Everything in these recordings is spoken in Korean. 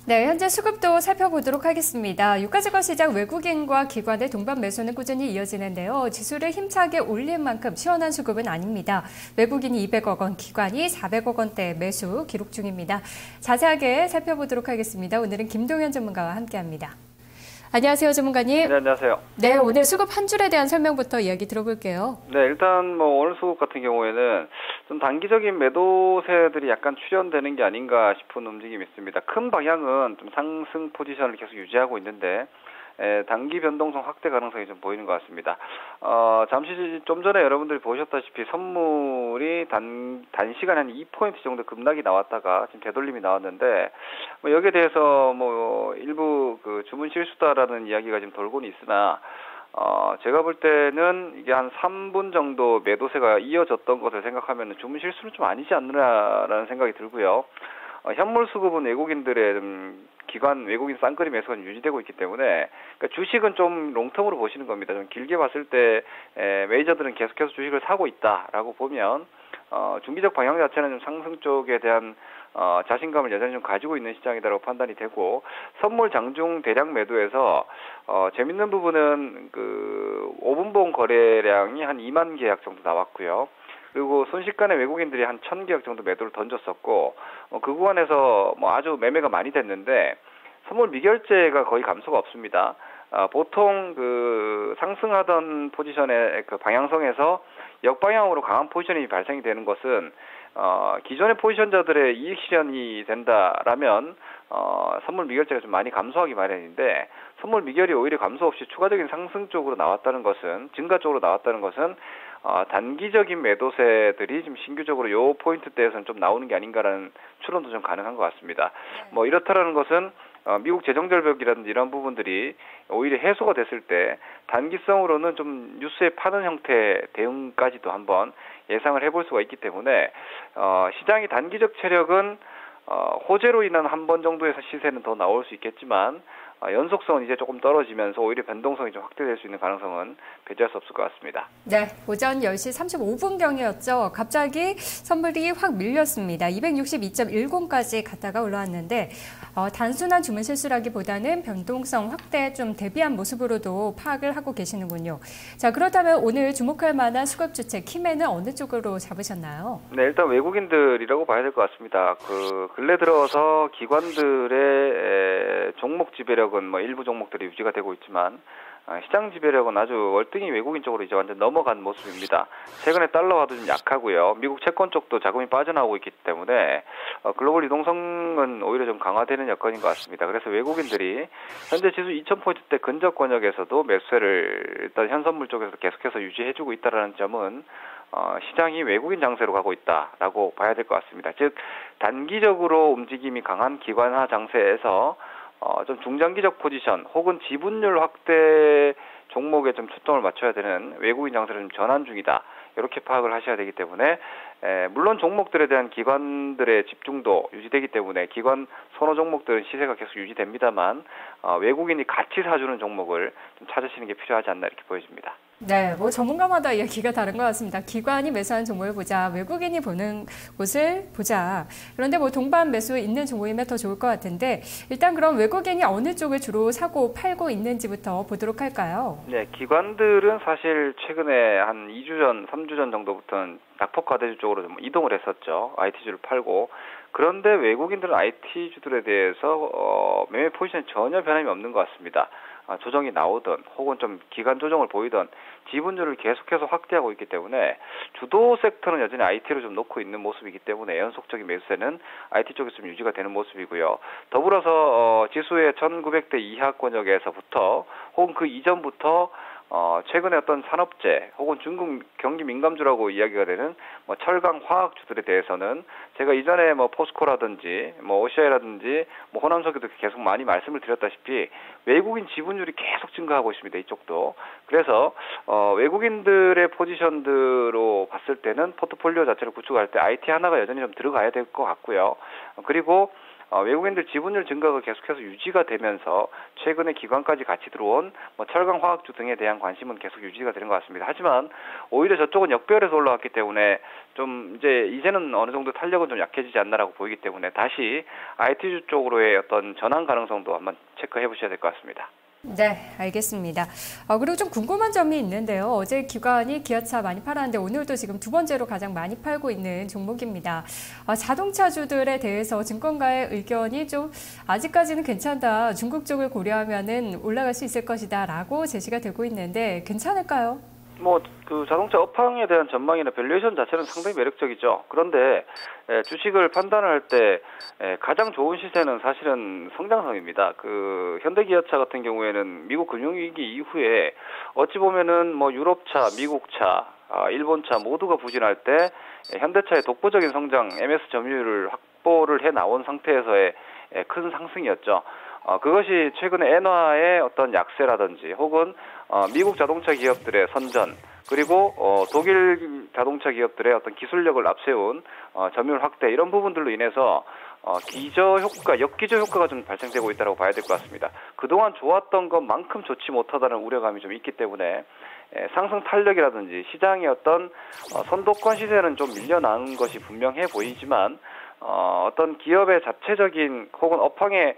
네, 현재 수급도 살펴보도록 하겠습니다. 유가증권 시장 외국인과 기관의 동반 매수는 꾸준히 이어지는데요. 지수를 힘차게 올릴 만큼 시원한 수급은 아닙니다. 외국인이 200억 원, 기관이 400억 원대 매수 기록 중입니다. 자세하게 살펴보도록 하겠습니다. 오늘은 김동현 전문가와 함께합니다. 안녕하세요, 전문가님. 네, 안녕하세요. 네, 오늘 수급 한 줄에 대한 설명부터 이야기 들어볼게요. 네, 일단 오늘 수급 같은 경우에는 좀 단기적인 매도세들이 약간 출현되는 게 아닌가 싶은 움직임이 있습니다. 큰 방향은 좀 상승 포지션을 계속 유지하고 있는데 단기 변동성 확대 가능성이 좀 보이는 것 같습니다. 잠시 좀 전에 여러분들이 보셨다시피 선물이 단시간에 한 2포인트 정도 급락이 나왔다가 지금 되돌림이 나왔는데 여기에 대해서 일부 그 주문 실수다라는 이야기가 지금 돌고는 있으나 제가 볼 때는 이게 한 3분 정도 매도세가 이어졌던 것을 생각하면 주문 실수는 좀 아니지 않느냐라는 생각이 들고요. 현물 수급은 외국인들의 기관 외국인 쌍끌이 매수가 유지되고 있기 때문에 그러니까 주식은 좀 롱텀으로 보시는 겁니다. 좀 길게 봤을 때 메이저들은 계속해서 주식을 사고 있다라고 보면 중기적 방향 자체는 좀 상승 쪽에 대한 자신감을 여전히 좀 가지고 있는 시장이다라고 판단이 되고 선물 장중 대량 매도에서 재밌는 부분은 그 5분봉 거래량이 한 2만 계약 정도 나왔고요. 그리고 순식간에 외국인들이 한 1,000계약 정도 매도를 던졌었고 그 구간에서 아주 매매가 많이 됐는데 선물 미결제가 거의 감소가 없습니다. 보통 그 상승하던 포지션의 그 방향성에서 역방향으로 강한 포지션이 발생이 되는 것은 기존의 포지션자들의 이익 실현이 된다라면 선물 미결제가 좀 많이 감소하기 마련인데 선물 미결이 오히려 감소 없이 추가적인 상승 쪽으로 나왔다는 것은 증가 쪽으로 나왔다는 것은 단기적인 매도세들이 지금 신규적으로 요 포인트대에서는 좀 나오는 게 아닌가라는 추론도 좀 가능한 것 같습니다. 이렇다라는 것은 미국 재정절벽이라든지 이런 부분들이 오히려 해소가 됐을 때 단기성으로는 좀 뉴스에 파는 형태 대응까지도 한번 예상을 해볼 수가 있기 때문에 시장의 단기적 체력은 호재로 인한 한 번 정도의 시세는 더 나올 수 있겠지만 연속성은 이제 조금 떨어지면서 오히려 변동성이 좀 확대될 수 있는 가능성은 배제할 수 없을 것 같습니다. 네, 오전 10시 35분경이었죠. 갑자기 선물이 확 밀렸습니다. 262.10까지 갔다가 올라왔는데 단순한 주문 실수라기보다는 변동성 확대에 좀 대비한 모습으로도 파악을 하고 계시는군요. 자, 그렇다면 오늘 주목할 만한 수급 주체 키맨은 어느 쪽으로 잡으셨나요? 네, 일단 외국인들이라고 봐야 될 것 같습니다. 그 근래 들어서 기관들의 종목 지배력은 일부 종목들이 유지가 되고 있지만 시장 지배력은 아주 월등히 외국인 쪽으로 이제 완전 넘어간 모습입니다. 최근에 달러화도 좀 약하고요. 미국 채권 쪽도 자금이 빠져나오고 있기 때문에 글로벌 유동성은 오히려 좀 강화되는 여건인 것 같습니다. 그래서 외국인들이 현재 지수 2000포인트대 근접 권역에서도 매수세를 일단 현선물 쪽에서 계속해서 유지해주고 있다는 점은 시장이 외국인 장세로 가고 있다라고 봐야 될 것 같습니다. 즉 단기적으로 움직임이 강한 기관화 장세에서 좀 중장기적 포지션 혹은 지분율 확대 종목에 좀 초점을 맞춰야 되는 외국인 장세를 좀 전환 중이다. 이렇게 파악을 하셔야 되기 때문에 물론 종목들에 대한 기관들의 집중도 유지되기 때문에 기관 선호 종목들은 시세가 계속 유지됩니다만 외국인이 같이 사주는 종목을 좀 찾으시는 게 필요하지 않나 이렇게 보여집니다. 네, 전문가마다 이야기가 다른 것 같습니다. 기관이 매수하는 종목을 보자, 외국인이 보는 곳을 보자. 그런데 동반 매수 있는 종목이면 더 좋을 것 같은데 일단 그럼 외국인이 어느 쪽을 주로 사고 팔고 있는지부터 보도록 할까요? 네, 기관들은 사실 최근에 한 2주 전, 3주 전 정도부터는 낙폭과대주 쪽으로 좀 이동을 했었죠. IT주를 팔고. 그런데 외국인들은 IT주들에 대해서 매매 포지션이 전혀 변함이 없는 것 같습니다. 조정이 나오든 혹은 좀 기간 조정을 보이든 지분율을 계속해서 확대하고 있기 때문에 주도 섹터는 여전히 IT로 좀 놓고 있는 모습이기 때문에 연속적인 매수세는 IT 쪽에서 좀 유지가 되는 모습이고요. 더불어서 지수의 1900대 이하 권역에서부터 혹은 그 이전부터 최근에 어떤 산업재 혹은 중국 경기 민감주라고 이야기가 되는 철강 화학주들에 대해서는 제가 이전에 포스코라든지 OCI라든지 호남석유도 계속 많이 말씀을 드렸다시피 외국인 지분율이 계속 증가하고 있습니다. 이쪽도. 그래서 외국인들의 포지션들로 봤을 때는 포트폴리오 자체를 구축할 때 IT 하나가 여전히 좀 들어가야 될 것 같고요. 그리고 외국인들 지분율 증가가 계속해서 유지가 되면서 최근에 기관까지 같이 들어온 철강 화학주 등에 대한 관심은 계속 유지가 되는 것 같습니다. 하지만 오히려 저쪽은 역배열에서 올라왔기 때문에 좀 이제는 어느 정도 탄력은 좀 약해지지 않나라고 보이기 때문에 다시 IT주 쪽으로의 어떤 전환 가능성도 한번 체크해 보셔야 될 것 같습니다. 네, 알겠습니다. 그리고 좀 궁금한 점이 있는데요. 어제 기관이 기아차 많이 팔았는데 오늘도 지금 두 번째로 가장 많이 팔고 있는 종목입니다. 자동차주들에 대해서 증권가의 의견이 좀 아직까지는 괜찮다. 중국 쪽을 고려하면은 올라갈 수 있을 것이다라고 제시가 되고 있는데 괜찮을까요? 그 자동차 업황에 대한 전망이나 밸류에이션 자체는 상당히 매력적이죠. 그런데 주식을 판단할 때 가장 좋은 시세는 사실은 성장성입니다. 그 현대기아차 같은 경우에는 미국 금융위기 이후에 어찌 보면은 유럽차, 미국차, 일본차 모두가 부진할 때 현대차의 독보적인 성장, MS 점유율을 확보를 해 나온 상태에서의 큰 상승이었죠. 그것이 최근에 엔화의 어떤 약세라든지 혹은 미국 자동차 기업들의 선전 그리고 독일 자동차 기업들의 어떤 기술력을 앞세운 점유율 확대 이런 부분들로 인해서 기저 효과, 역기저 효과가 좀 발생되고 있다고 봐야 될 것 같습니다. 그동안 좋았던 것만큼 좋지 못하다는 우려감이 좀 있기 때문에 상승 탄력이라든지 시장의 어떤 선도권 시세는 좀 밀려나는 것이 분명해 보이지만 어떤 기업의 자체적인 혹은 업황의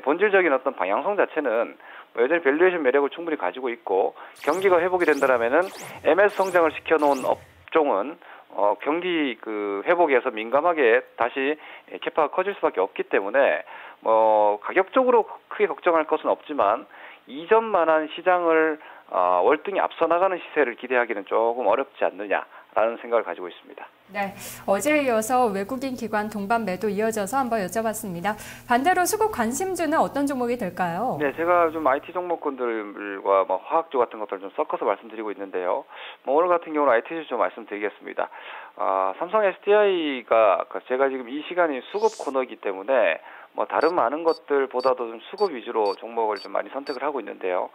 본질적인 어떤 방향성 자체는 여전히 밸류에이션 매력을 충분히 가지고 있고 경기가 회복이 된다면은 MS 성장을 시켜놓은 업종은 경기 회복에서 민감하게 다시 캐파가 커질 수밖에 없기 때문에 가격적으로 크게 걱정할 것은 없지만 이전만한 시장을 월등히 앞서 나가는 시세를 기대하기는 조금 어렵지 않느냐라는 생각을 가지고 있습니다. 네, 어제에 이어서 외국인 기관 동반 매도 이어져서 한번 여쭤봤습니다. 반대로 수급 관심주는 어떤 종목이 될까요? 네, 제가 좀 IT 종목군들과 화학주 같은 것들을 좀 섞어서 말씀드리고 있는데요. 오늘 같은 경우는 IT주 좀 말씀드리겠습니다. 삼성 SDI가 제가 지금 이 시간이 수급 코너이기 때문에 다른 많은 것들보다도 좀 수급 위주로 종목을 좀 많이 선택을 하고 있는데요.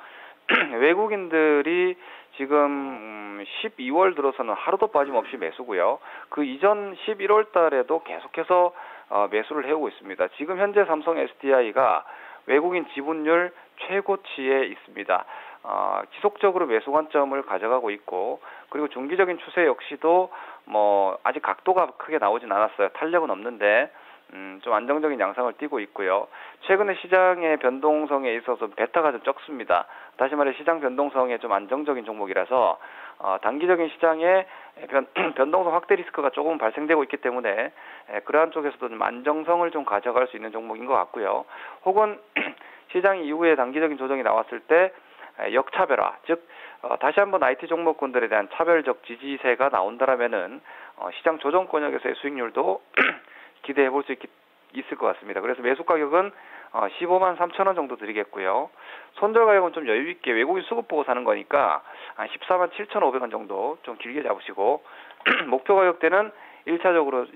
외국인들이 지금 12월 들어서는 하루도 빠짐없이 매수고요. 그 이전 11월 달에도 계속해서 매수를 해오고 있습니다. 지금 현재 삼성 SDI가 외국인 지분율 최고치에 있습니다. 지속적으로 매수 관점을 가져가고 있고 그리고 중기적인 추세 역시도 아직 각도가 크게 나오진 않았어요. 탄력은 없는데 좀 안정적인 양상을 띠고 있고요. 최근에 시장의 변동성에 있어서 베타가 좀 적습니다. 다시 말해 시장 변동성에 좀 안정적인 종목이라서 단기적인 시장의 변동성 확대 리스크가 조금 발생되고 있기 때문에 그러한 쪽에서도 좀 안정성을 좀 가져갈 수 있는 종목인 것 같고요. 혹은 시장 이후에 단기적인 조정이 나왔을 때 역차별화, 즉 다시 한번 IT 종목군들에 대한 차별적 지지세가 나온다라면은 시장 조정 권역에서의 수익률도 기대해 볼 수 있을 것 같습니다. 그래서 매수 가격은 15만 3천 원 정도 드리겠고요. 손절 가격은 좀 여유 있게 외국인 수급 보고 사는 거니까 14만 7,500원 정도 좀 길게 잡으시고 목표 가격대는 1차적으로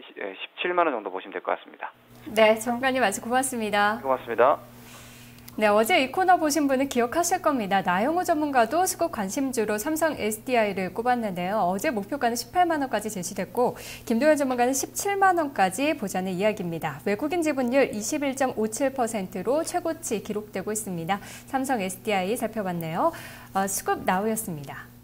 17만 원 정도 보시면 될 것 같습니다. 네, 전문가님 말씀 고맙습니다. 고맙습니다. 네, 어제 이 코너 보신 분은 기억하실 겁니다. 나영호 전문가도 수급 관심주로 삼성 SDI를 꼽았는데요. 어제 목표가는 18만 원까지 제시됐고 김도현 전문가는 17만 원까지 보자는 이야기입니다. 외국인 지분율 21.57%로 최고치 기록되고 있습니다. 삼성 SDI 살펴봤네요. 수급 나우였습니다.